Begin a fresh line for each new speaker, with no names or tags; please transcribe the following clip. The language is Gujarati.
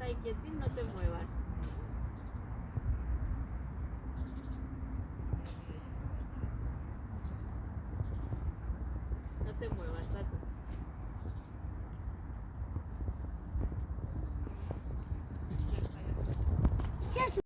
ahí quietín, no te muevas. No te muevas, Tato.